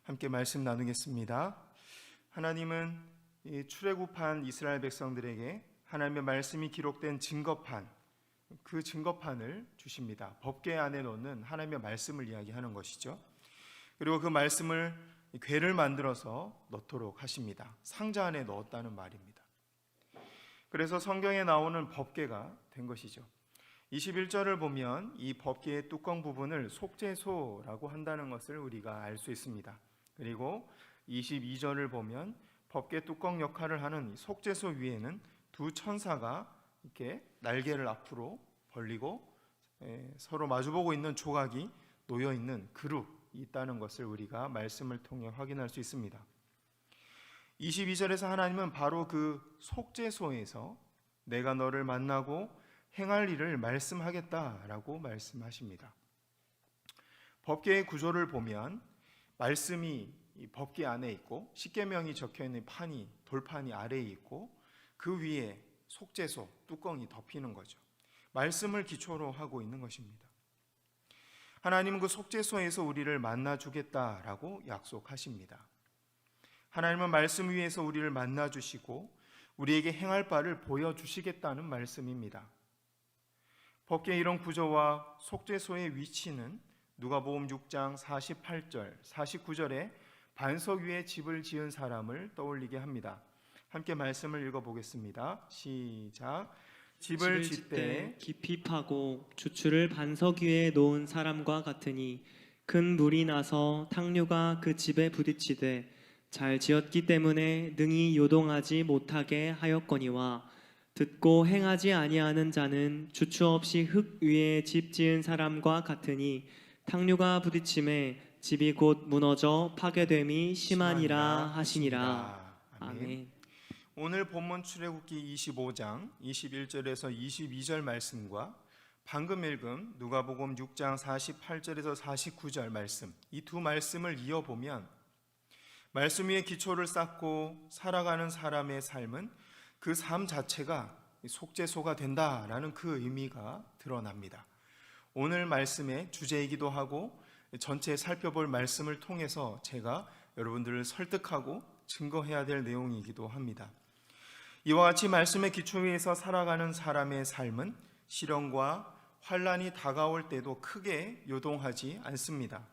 함께 말씀 나누겠습니다. 하나님은 이 출애굽한 이스라엘 백성들에게 하나님의 말씀이 기록된 증거판, 그 증거판을 주십니다. 법궤 안에 넣는 하나님의 말씀을 이야기하는 것이죠. 그리고 그 말씀을 궤를 만들어서 넣도록 하십니다. 상자 안에 넣었다는 말입니다. 그래서 성경에 나오는 법궤가 된 것이죠. 21절을 보면 이 법궤의 뚜껑 부분을 속죄소라고 한다는 것을 우리가 알 수 있습니다. 그리고 22절을 보면 법궤 뚜껑 역할을 하는 속죄소 위에는 두 천사가 이렇게 날개를 앞으로 벌리고 서로 마주보고 있는 조각이 놓여 있는 그룹이 있다는 것을 우리가 말씀을 통해 확인할 수 있습니다. 22절에서 하나님은 바로 그 속죄소에서 내가 너를 만나고 행할 일을 말씀하겠다라고 말씀하십니다. 법궤의 구조를 보면 말씀이 이 법궤 안에 있고 십계명이 적혀있는 판이, 돌판이 아래에 있고 그 위에 속죄소, 뚜껑이 덮이는 거죠. 말씀을 기초로 하고 있는 것입니다. 하나님은 그 속죄소에서 우리를 만나주겠다라고 약속하십니다. 하나님은 말씀 위에서 우리를 만나주시고 우리에게 행할 바를 보여주시겠다는 말씀입니다. 법궤의 이런 구조와 속죄소의 위치는 누가복음 6장 48절, 49절에 반석 위에 집을 지은 사람을 떠올리게 합니다. 함께 말씀을 읽어보겠습니다. 시작. 집을 짓되 깊이 파고 주추를 반석 위에 놓은 사람과 같으니 큰 물이 나서 탕류가 그 집에 부딪히되 잘 지었기 때문에 능히 요동하지 못하게 하였거니와 듣고 행하지 아니하는 자는 주추 없이 흙 위에 집 지은 사람과 같으니 탕류가 부딪힘에 집이 곧 무너져 파괴됨이 심하니라 하시니라. 아멘. 오늘 본문 출애굽기 25장 21절에서 22절 말씀과 방금 읽은 누가복음 6장 48절에서 49절 말씀, 이 두 말씀을 이어보면 말씀 위에 기초를 쌓고 살아가는 사람의 삶은 그 삶 자체가 속죄소가 된다라는 그 의미가 드러납니다. 오늘 말씀의 주제이기도 하고 전체 살펴볼 말씀을 통해서 제가 여러분들을 설득하고 증거해야 될 내용이기도 합니다. 이와 같이 말씀의 기초 위에서 살아가는 사람의 삶은 시련과 환난이 다가올 때도 크게 요동하지 않습니다.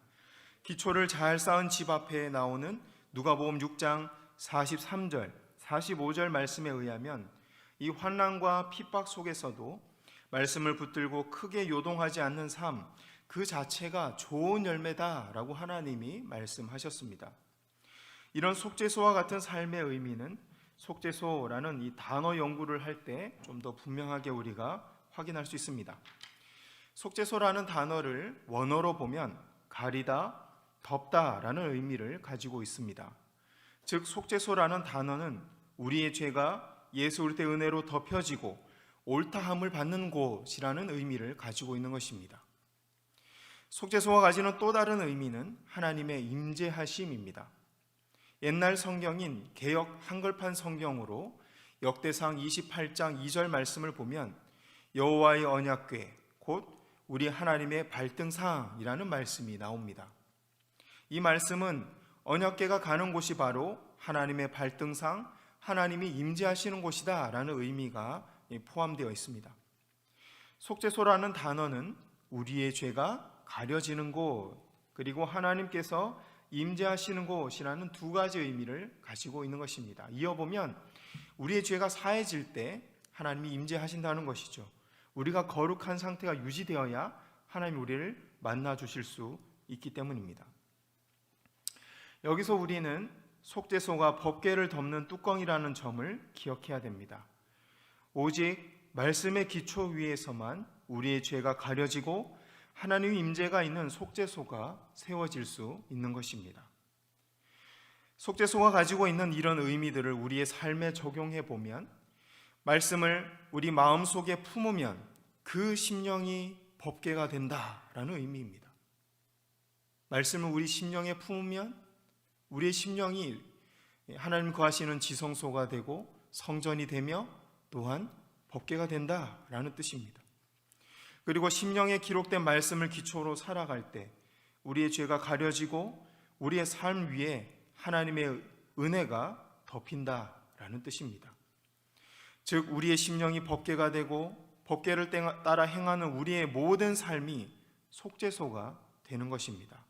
기초를 잘 쌓은 집 앞에 나오는 누가복음 6장 43절, 45절 말씀에 의하면 이 환난과 핍박 속에서도 말씀을 붙들고 크게 요동하지 않는 삶, 그 자체가 좋은 열매다라고 하나님이 말씀하셨습니다. 이런 속죄소와 같은 삶의 의미는 속죄소라는 이 단어 연구를 할 때 좀 더 분명하게 우리가 확인할 수 있습니다. 속죄소라는 단어를 원어로 보면 가리다, 덮다라는 의미를 가지고 있습니다. 즉 속죄소라는 단어는 우리의 죄가 예수 그리스도의 은혜로 덮여지고 옳다함을 받는 곳이라는 의미를 가지고 있는 것입니다. 속죄소가 가지는 또 다른 의미는 하나님의 임재하심입니다. 옛날 성경인 개역 한글판 성경으로 역대상 28장 2절 말씀을 보면 여호와의 언약궤 곧 우리 하나님의 발등상이라는 말씀이 나옵니다. 이 말씀은 언약궤가 가는 곳이 바로 하나님의 발등상, 하나님이 임재하시는 곳이다 라는 의미가 포함되어 있습니다. 속죄소라는 단어는 우리의 죄가 가려지는 곳, 그리고 하나님께서 임재하시는 곳이라는 두 가지 의미를 가지고 있는 것입니다. 이어보면 우리의 죄가 사해질 때 하나님이 임재하신다는 것이죠. 우리가 거룩한 상태가 유지되어야 하나님이 우리를 만나 주실 수 있기 때문입니다. 여기서 우리는 속죄소가 법궤를 덮는 뚜껑이라는 점을 기억해야 됩니다. 오직 말씀의 기초 위에서만 우리의 죄가 가려지고 하나님의 임재가 있는 속죄소가 세워질 수 있는 것입니다. 속죄소가 가지고 있는 이런 의미들을 우리의 삶에 적용해 보면 말씀을 우리 마음속에 품으면 그 심령이 법궤가 된다라는 의미입니다. 말씀을 우리 심령에 품으면 우리의 심령이 하나님 거하시는 지성소가 되고 성전이 되며 또한 법궤가 된다라는 뜻입니다. 그리고 심령에 기록된 말씀을 기초로 살아갈 때 우리의 죄가 가려지고 우리의 삶 위에 하나님의 은혜가 덮인다라는 뜻입니다. 즉 우리의 심령이 법궤가 되고 법궤를 따라 행하는 우리의 모든 삶이 속죄소가 되는 것입니다.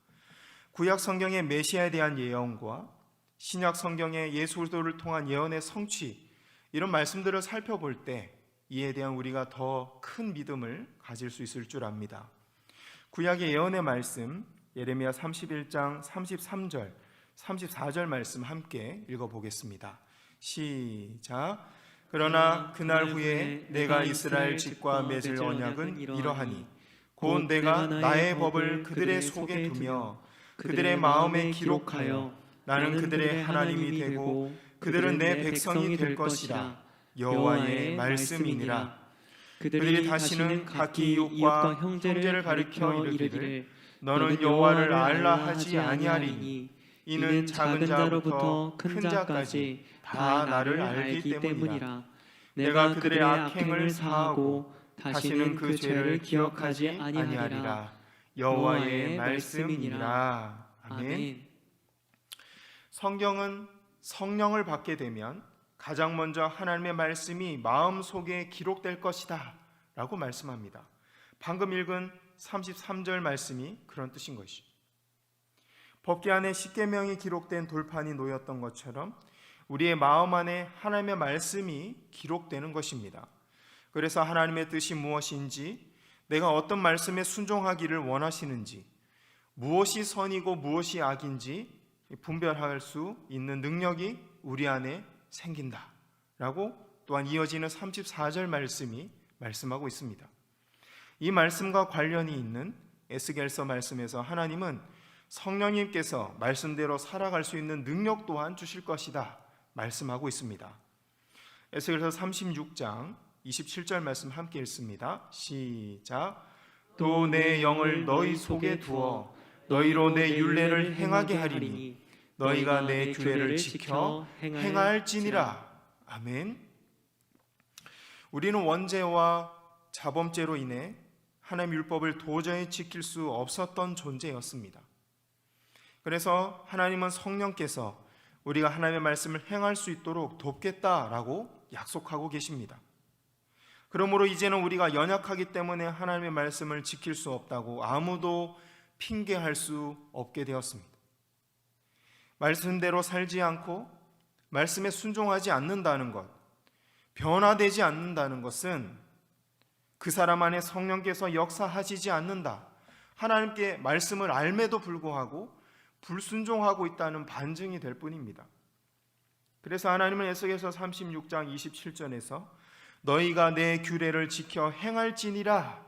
구약 성경의 메시아에 대한 예언과 신약 성경의 예수를 통한 예언의 성취, 이런 말씀들을 살펴볼 때 이에 대한 우리가 더 큰 믿음을 가질 수 있을 줄 압니다. 구약의 예언의 말씀 예레미야 31장 33절 34절 말씀 함께 읽어보겠습니다. 시작. 그러나 그날 후에 내가 이스라엘 집과 맺을 언약은 이러하니 곧 내가 나의 법을 그들의 속에 두며 그들의 마음에 기록하여 나는 그들의 하나님이 되고 그들은 내 백성이 될 것이라. 여호와의 말씀이니라. 그들이 다시는 각기 이웃과 형제를 가리켜 이르기를 너는 여호와를 알라 하지 아니하리니 이는 작은 자로부터 큰 자까지 다 나를 알기 때문이라. 내가 그들의 악행을 사하고 다시는 그 죄를 기억하지 아니하리라. 여호와의 말씀이니라. 아멘. 성경은 성령을 받게 되면 가장 먼저 하나님의 말씀이 마음속에 기록될 것이다 라고 말씀합니다. 방금 읽은 33절 말씀이 그런 뜻인 것이죠. 법궤 안에 십계명이 기록된 돌판이 놓였던 것처럼 우리의 마음 안에 하나님의 말씀이 기록되는 것입니다. 그래서 하나님의 뜻이 무엇인지, 내가 어떤 말씀에 순종하기를 원하시는지, 무엇이 선이고 무엇이 악인지 분별할 수 있는 능력이 우리 안에 생긴다라고 또한 이어지는 34절 말씀이 말씀하고 있습니다. 이 말씀과 관련이 있는 에스겔서 말씀에서 하나님은 성령님께서 말씀대로 살아갈 수 있는 능력 또한 주실 것이다 말씀하고 있습니다. 에스겔서 36장 27절 말씀 함께 읽습니다. 시작. 또 내 영을 너희 속에 두어 너희로 내 율례를 행하게 하리니 너희가 내 규례를 지켜 행할지니라. 아멘. 우리는 원죄와 자범죄로 인해 하나님 율법을 도저히 지킬 수 없었던 존재였습니다. 그래서 하나님은 성령께서 우리가 하나님의 말씀을 행할 수 있도록 돕겠다라고 약속하고 계십니다. 그러므로 이제는 우리가 연약하기 때문에 하나님의 말씀을 지킬 수 없다고 아무도 핑계할 수 없게 되었습니다. 말씀대로 살지 않고 말씀에 순종하지 않는다는 것, 변화되지 않는다는 것은 그 사람 안에 성령께서 역사하시지 않는다, 하나님께 말씀을 알매도 불구하고 불순종하고 있다는 반증이 될 뿐입니다. 그래서 하나님은 에스겔서 36장 27절에서 너희가 내 규례를 지켜 행할지니라,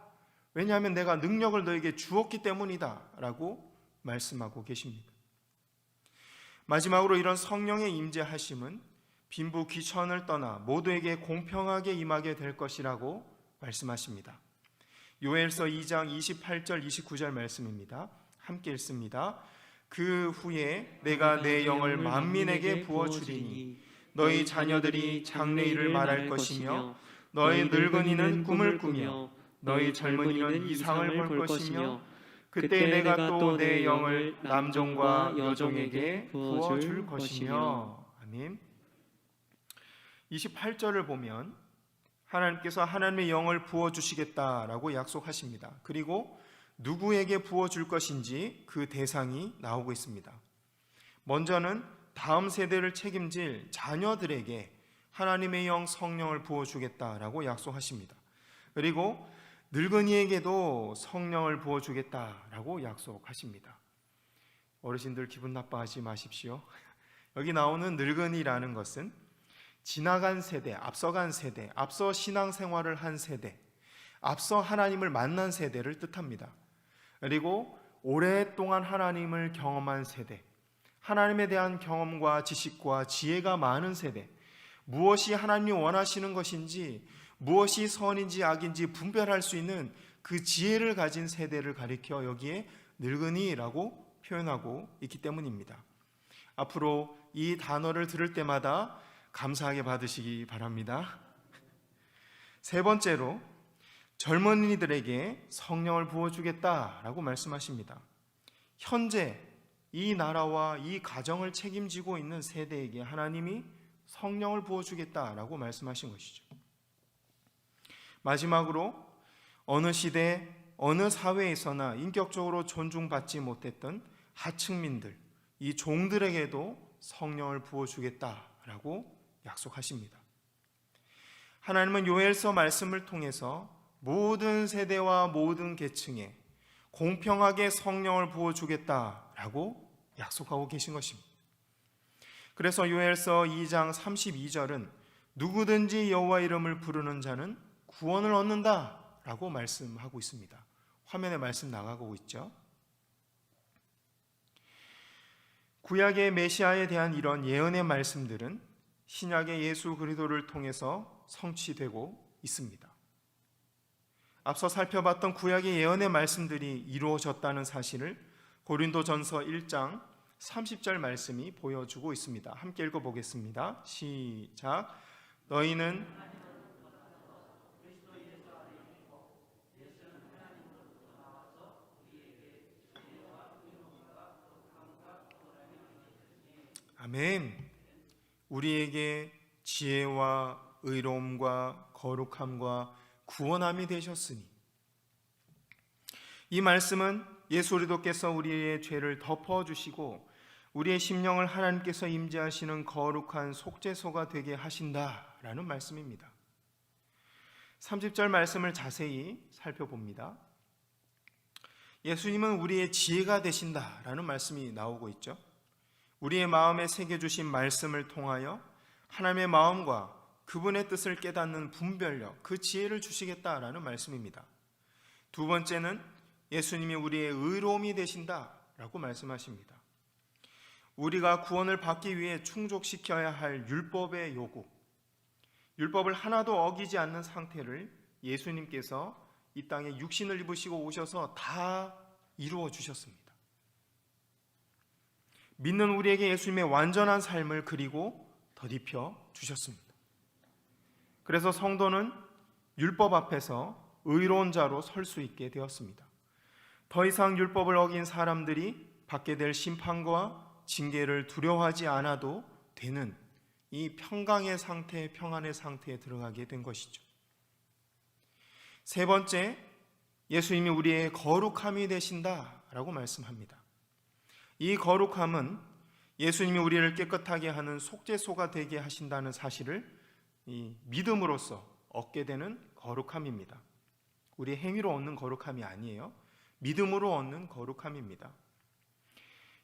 왜냐하면 내가 능력을 너에게 주었기 때문이다 라고 말씀하고 계십니다. 마지막으로 이런 성령의 임재하심은 빈부 귀천을 떠나 모두에게 공평하게 임하게 될 것이라고 말씀하십니다. 요엘서 2장 28절 29절 말씀입니다. 함께 읽습니다. 그 후에 내가 내 영을 만민에게 부어주리니 너희 자녀들이 장래일을 말할 것이며 너희 늙은이는 꿈을 꾸며 너희 젊은이는 이상을 볼 것이며 그때 내가 또 내 영을 남종과 여종에게 부어줄 것이며. 아멘. 28절을 보면 하나님께서 하나님의 영을 부어주시겠다라고 약속하십니다. 그리고 누구에게 부어줄 것인지 그 대상이 나오고 있습니다. 먼저는 다음 세대를 책임질 자녀들에게 하나님의 영 성령을 부어주겠다라고 약속하십니다. 그리고 늙은이에게도 성령을 부어주겠다라고 약속하십니다. 어르신들 기분 나빠하지 마십시오. 여기 나오는 늙은이라는 것은 지나간 세대, 앞서간 세대, 앞서 신앙생활을 한 세대, 앞서 하나님을 만난 세대를 뜻합니다. 그리고 오랫동안 하나님을 경험한 세대, 하나님에 대한 경험과 지식과 지혜가 많은 세대, 무엇이 하나님이 원하시는 것인지, 무엇이 선인지 악인지 분별할 수 있는 그 지혜를 가진 세대를 가리켜 여기에 늙은이라고 표현하고 있기 때문입니다. 앞으로 이 단어를 들을 때마다 감사하게 받으시기 바랍니다. 세 번째로 젊은이들에게 성령을 부어주겠다라고 말씀하십니다. 현재 이 나라와 이 가정을 책임지고 있는 세대에게 하나님이 성령을 부어주겠다라고 말씀하신 것이죠. 마지막으로 어느 시대, 어느 사회에서나 인격적으로 존중받지 못했던 하층민들, 이 종들에게도 성령을 부어주겠다라고 약속하십니다. 하나님은 요엘서 말씀을 통해서 모든 세대와 모든 계층에 공평하게 성령을 부어주겠다라고 약속하고 계신 것입니다. 그래서 요엘서 2장 32절은 누구든지 여호와 이름을 부르는 자는 구원을 얻는다라고 말씀하고 있습니다. 화면에 말씀 나가고 있죠. 구약의 메시아에 대한 이런 예언의 말씀들은 신약의 예수 그리스도를 통해서 성취되고 있습니다. 앞서 살펴봤던 구약의 예언의 말씀들이 이루어졌다는 사실을 고린도전서 1장 30절 말씀이 보여주고 있습니다. 함께 읽어보겠습니다. 시작. 너희는 아멘. 우리에게 지혜와 의로움과 거룩함과 구원함이 되셨으니, 이 말씀은 예수 그리스도께서 우리의 죄를 덮어주시고 우리의 심령을 하나님께서 임재하시는 거룩한 속죄소가 되게 하신다라는 말씀입니다. 30절 말씀을 자세히 살펴봅니다. 예수님은 우리의 지혜가 되신다라는 말씀이 나오고 있죠. 우리의 마음에 새겨주신 말씀을 통하여 하나님의 마음과 그분의 뜻을 깨닫는 분별력, 그 지혜를 주시겠다라는 말씀입니다. 두 번째는 예수님이 우리의 의로움이 되신다라고 말씀하십니다. 우리가 구원을 받기 위해 충족시켜야 할 율법의 요구, 율법을 하나도 어기지 않는 상태를 예수님께서 이 땅에 육신을 입으시고 오셔서 다 이루어 주셨습니다. 믿는 우리에게 예수님의 완전한 삶을 그리고 덧입혀 주셨습니다. 그래서 성도는 율법 앞에서 의로운 자로 설 수 있게 되었습니다. 더 이상 율법을 어긴 사람들이 받게 될 심판과 징계를 두려워하지 않아도 되는 이 평강의 상태, 평안의 상태에 들어가게 된 것이죠. 세 번째, 예수님이 우리의 거룩함이 되신다라고 말씀합니다. 이 거룩함은 예수님이 우리를 깨끗하게 하는 속죄소가 되게 하신다는 사실을 이 믿음으로써 얻게 되는 거룩함입니다. 우리 행위로 얻는 거룩함이 아니에요. 믿음으로 얻는 거룩함입니다.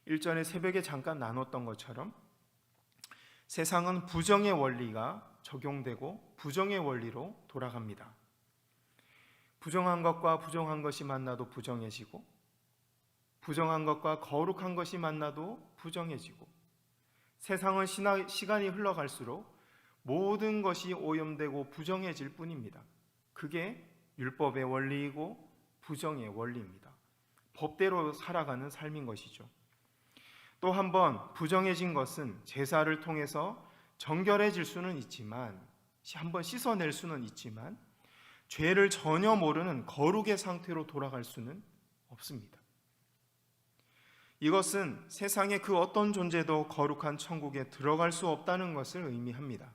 일전에 새벽에 잠깐 나눴던 것처럼 세상은 부정의 원리가 적용되고 부정의 원리로 돌아갑니다. 부정한 것과 부정한 것이 만나도 부정해지고, 부정한 것과 거룩한 것이 만나도 부정해지고, 세상은 시간이 흘러갈수록 모든 것이 오염되고 부정해질 뿐입니다. 그게 율법의 원리이고 부정의 원리입니다. 법대로 살아가는 삶인 것이죠. 또 한번 부정해진 것은 제사를 통해서 정결해질 수는 있지만, 한번 씻어낼 수는 있지만 죄를 전혀 모르는 거룩의 상태로 돌아갈 수는 없습니다. 이것은 세상의 그 어떤 존재도 거룩한 천국에 들어갈 수 없다는 것을 의미합니다.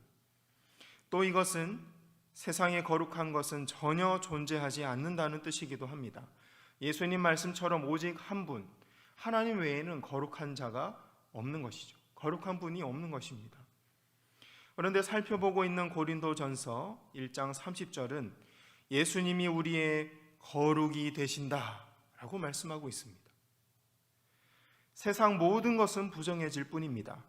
또 이것은 세상에 거룩한 것은 전혀 존재하지 않는다는 뜻이기도 합니다. 예수님 말씀처럼 오직 한 분, 하나님 외에는 거룩한 자가 없는 것이죠. 거룩한 분이 없는 것입니다. 그런데 살펴보고 있는 고린도전서 1장 30절은 예수님이 우리의 거룩이 되신다라고 말씀하고 있습니다. 세상 모든 것은 부정해질 뿐입니다.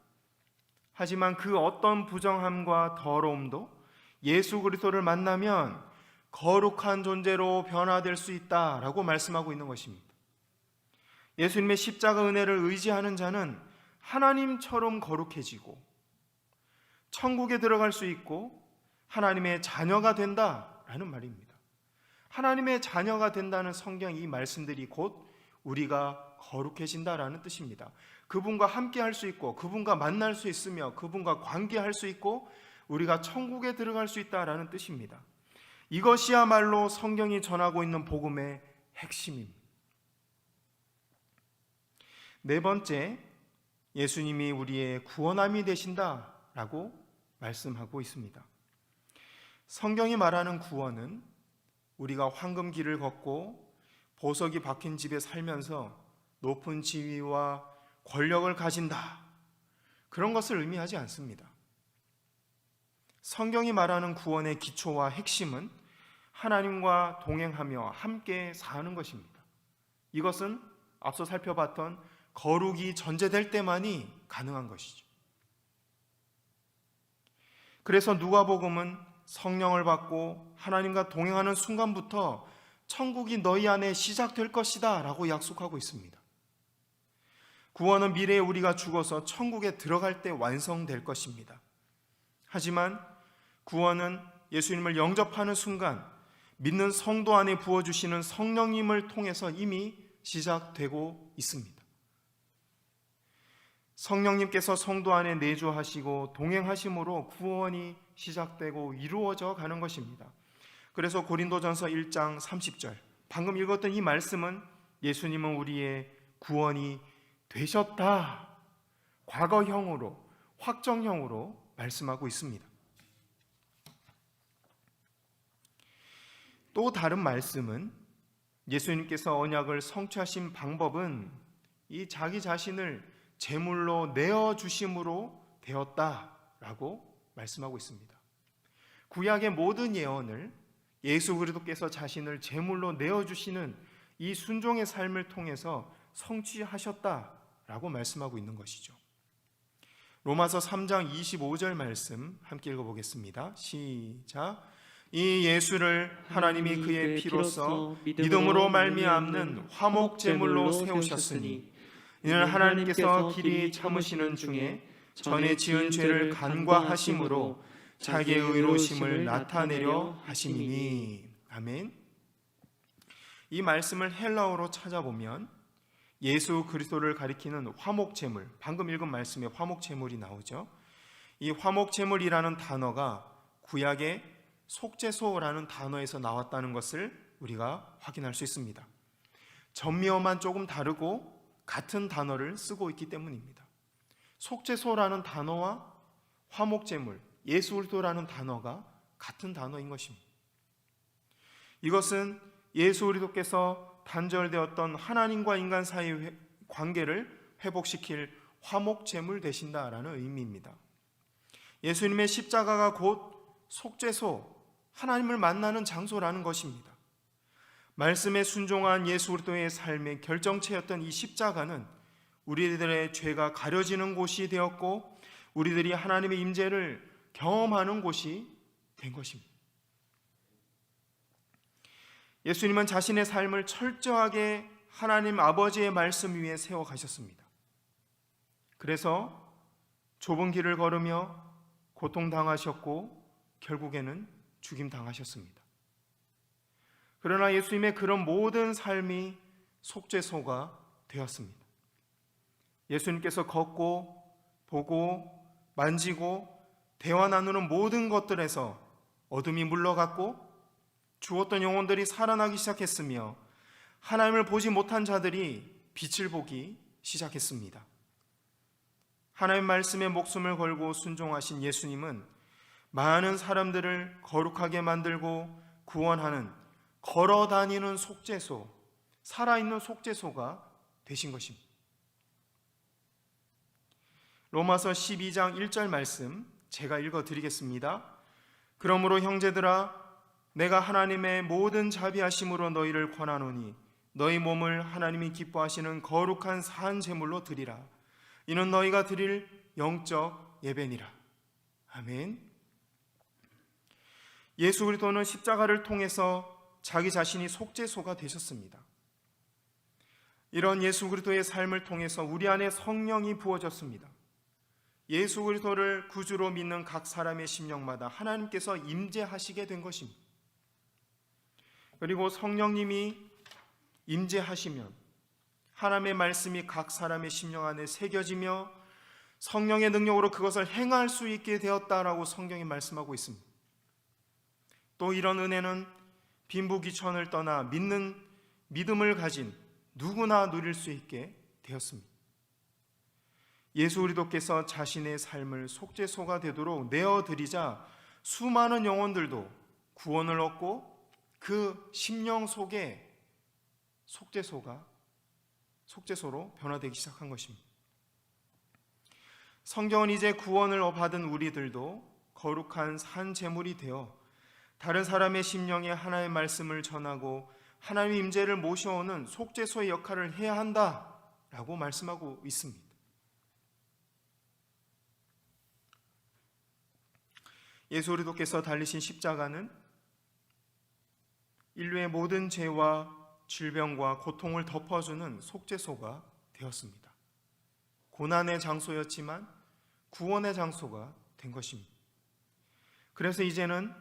하지만 그 어떤 부정함과 더러움도 예수 그리스도를 만나면 거룩한 존재로 변화될 수 있다라고 말씀하고 있는 것입니다. 예수님의 십자가 은혜를 의지하는 자는 하나님처럼 거룩해지고 천국에 들어갈 수 있고 하나님의 자녀가 된다라는 말입니다. 하나님의 자녀가 된다는 성경 이 말씀들이 곧 우리가 거룩해진다라는 뜻입니다. 그분과 함께 할 수 있고 그분과 만날 수 있으며 그분과 관계할 수 있고 우리가 천국에 들어갈 수 있다라는 뜻입니다. 이것이야말로 성경이 전하고 있는 복음의 핵심입니다. 네 번째, 예수님이 우리의 구원함이 되신다라고 말씀하고 있습니다. 성경이 말하는 구원은 우리가 황금길을 걷고 보석이 박힌 집에 살면서 높은 지위와 권력을 가진다, 그런 것을 의미하지 않습니다. 성경이 말하는 구원의 기초와 핵심은 하나님과 동행하며 함께 사는 것입니다. 이것은 앞서 살펴봤던 거룩이 전제될 때만이 가능한 것이죠. 그래서 누가복음은 성령을 받고 하나님과 동행하는 순간부터 천국이 너희 안에 시작될 것이다 라고 약속하고 있습니다. 구원은 미래에 우리가 죽어서 천국에 들어갈 때 완성될 것입니다. 하지만 구원은 예수님을 영접하는 순간 믿는 성도 안에 부어주시는 성령님을 통해서 이미 시작되고 있습니다. 성령님께서 성도 안에 내주하시고 동행하심으로 구원이 시작되고 이루어져 가는 것입니다. 그래서 고린도전서 1장 30절, 방금 읽었던 이 말씀은 예수님은 우리의 구원이 되셨다, 과거형으로, 확정형으로 말씀하고 있습니다. 또 다른 말씀은 예수님께서 언약을 성취하신 방법은 이 자기 자신을 제물로 내어주심으로 되었다라고 말씀하고 있습니다. 구약의 모든 예언을 예수 그리스도께서 자신을 제물로 내어주시는 이 순종의 삶을 통해서 성취하셨다라고 말씀하고 있는 것이죠. 로마서 3장 25절 말씀 함께 읽어보겠습니다. 시작. 이 예수를 하나님이 그의 피로써 믿음으로 말미암는 화목 제물로 세우셨으니 이는 하나님께서 길이 참으시는 중에 전에 지은 죄를 간과하심으로 자기의 의로우심을 나타내려 하심이니. 아멘. 이 말씀을 헬라어로 찾아보면 예수 그리스도를 가리키는 화목 제물, 방금 읽은 말씀에 화목 제물이 나오죠. 이 화목 제물이라는 단어가 구약의 속죄소라는 단어에서 나왔다는 것을 우리가 확인할 수 있습니다. 전미어만 조금 다르고 같은 단어를 쓰고 있기 때문입니다. 속죄소라는 단어와 화목제물, 예수 그리스도라는 단어가 같은 단어인 것입니다. 이것은 예수 그리스도께서 단절되었던 하나님과 인간 사이의 관계를 회복시킬 화목제물 되신다라는 의미입니다. 예수님의 십자가가 곧 속죄소, 하나님을 만나는 장소라는 것입니다. 말씀에 순종한 예수 그리스도의 삶의 결정체였던 이 십자가는 우리들의 죄가 가려지는 곳이 되었고 우리들이 하나님의 임재를 경험하는 곳이 된 것입니다. 예수님은 자신의 삶을 철저하게 하나님 아버지의 말씀 위에 세워 가셨습니다. 그래서 좁은 길을 걸으며 고통당하셨고 결국에는 죽임당하셨습니다. 그러나 예수님의 그런 모든 삶이 속죄소가 되었습니다. 예수님께서 걷고 보고 만지고 대화 나누는 모든 것들에서 어둠이 물러갔고 죽었던 영혼들이 살아나기 시작했으며 하나님을 보지 못한 자들이 빛을 보기 시작했습니다. 하나님 말씀에 목숨을 걸고 순종하신 예수님은 많은 사람들을 거룩하게 만들고 구원하는 걸어다니는 속죄소, 살아있는 속죄소가 되신 것입니다. 로마서 12장 1절 말씀 제가 읽어드리겠습니다. 그러므로 형제들아 내가 하나님의 모든 자비하심으로 너희를 권하노니 너희 몸을 하나님이 기뻐하시는 거룩한 산 제물로 드리라. 이는 너희가 드릴 영적 예배니라. 아멘. 예수 그리스도는 십자가를 통해서 자기 자신이 속죄소가 되셨습니다. 이런 예수 그리스도의 삶을 통해서 우리 안에 성령이 부어졌습니다. 예수 그리스도를 구주로 믿는 각 사람의 심령마다 하나님께서 임재하시게 된 것입니다. 그리고 성령님이 임재하시면 하나님의 말씀이 각 사람의 심령 안에 새겨지며 성령의 능력으로 그것을 행할 수 있게 되었다라고 성경이 말씀하고 있습니다. 또 이런 은혜는 빈부귀천을 떠나 믿는 믿음을 가진 누구나 누릴 수 있게 되었습니다. 예수 그리스도께서 자신의 삶을 속죄소가 되도록 내어드리자 수많은 영혼들도 구원을 얻고 그 심령 속에 속죄소로 변화되기 시작한 것입니다. 성경은 이제 구원을 받은 우리들도 거룩한 산 제물이 되어 다른 사람의 심령에 하나님의 말씀을 전하고 하나님의 임재를 모셔오는 속죄소의 역할을 해야 한다라고 말씀하고 있습니다. 예수 그리스도께서 달리신 십자가는 인류의 모든 죄와 질병과 고통을 덮어주는 속죄소가 되었습니다. 고난의 장소였지만 구원의 장소가 된 것입니다. 그래서 이제는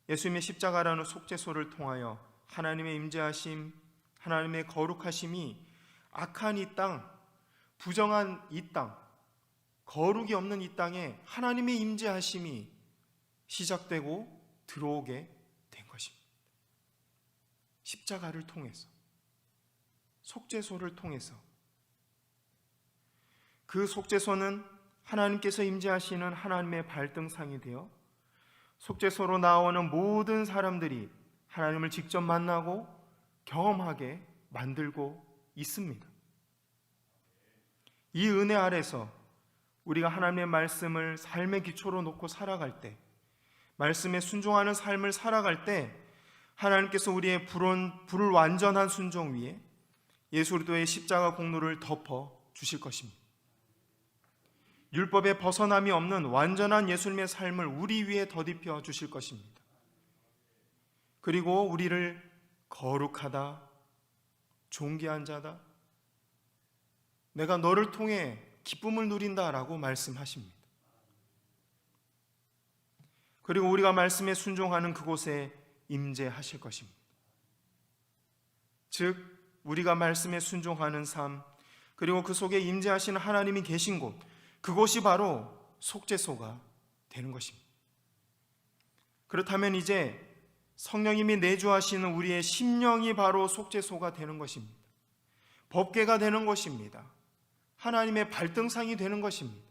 예수님의 십자가라는 속죄소를 통하여 하나님의 임재하심, 하나님의 거룩하심이 악한 이 땅, 부정한 이 땅, 거룩이 없는 이 땅에 하나님의 임재하심이 시작되고 들어오게 된 것입니다. 십자가를 통해서, 속죄소를 통해서. 그 속죄소는 하나님께서 임재하시는 하나님의 발등상이 되어 속죄소로 나오는 모든 사람들이 하나님을 직접 만나고 경험하게 만들고 있습니다. 이 은혜 아래서 우리가 하나님의 말씀을 삶의 기초로 놓고 살아갈 때, 말씀에 순종하는 삶을 살아갈 때 하나님께서 우리의 불완전한 순종 위에 예수 그리스도의 십자가 공로를 덮어 주실 것입니다. 율법에 벗어남이 없는 완전한 예수님의 삶을 우리 위에 덧입혀 주실 것입니다. 그리고 우리를 거룩하다, 존귀한 자다, 내가 너를 통해 기쁨을 누린다라고 말씀하십니다. 그리고 우리가 말씀에 순종하는 그곳에 임재하실 것입니다. 즉 우리가 말씀에 순종하는 삶, 그리고 그 속에 임재하시는 하나님이 계신 곳, 그곳이 바로 속죄소가 되는 것입니다. 그렇다면 이제 성령님이 내주하시는 우리의 심령이 바로 속죄소가 되는 것입니다. 법궤가 되는 것입니다. 하나님의 발등상이 되는 것입니다.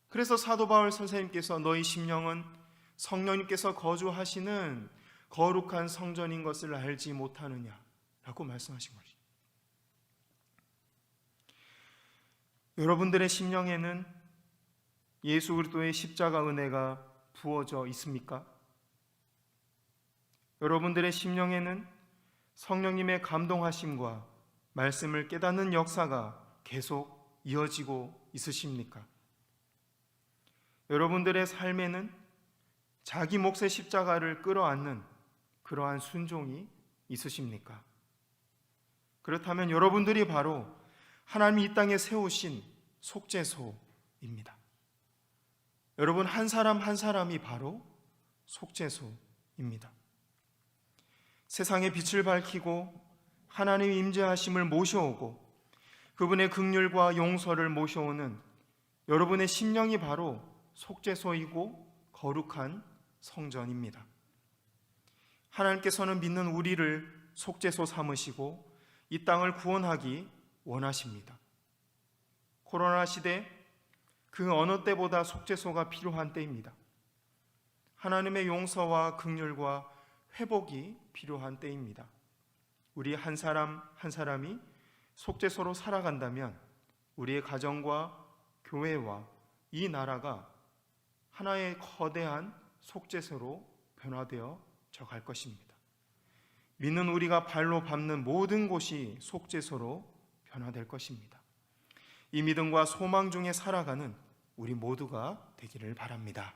그래서 사도 바울 선생님께서 너희 심령은 성령님께서 거주하시는 거룩한 성전인 것을 알지 못하느냐라고 말씀하신 것입니다. 여러분들의 심령에는 예수 그리스도의 십자가 은혜가 부어져 있습니까? 여러분들의 심령에는 성령님의 감동하심과 말씀을 깨닫는 역사가 계속 이어지고 있으십니까? 여러분들의 삶에는 자기 몫의 십자가를 끌어안는 그러한 순종이 있으십니까? 그렇다면 여러분들이 바로 하나님이 이 땅에 세우신 속죄소입니다. 여러분 한 사람 한 사람이 바로 속죄소입니다. 세상의 빛을 밝히고 하나님의 임재하심을 모셔오고 그분의 긍휼과 용서를 모셔오는 여러분의 심령이 바로 속죄소이고 거룩한 성전입니다. 하나님께서는 믿는 우리를 속죄소 삼으시고 이 땅을 구원하기 원하십니다. 코로나 시대 그 어느 때보다 속죄소가 필요한 때입니다. 하나님의 용서와 긍휼과 회복이 필요한 때입니다. 우리 한 사람 한 사람이 속죄소로 살아간다면 우리의 가정과 교회와 이 나라가 하나의 거대한 속죄소로 변화되어 갈 것입니다. 믿는 우리가 발로 밟는 모든 곳이 속죄소로 변화될 것입니다. 이 믿음과 소망 중에 살아가는 우리 모두가 되기를 바랍니다.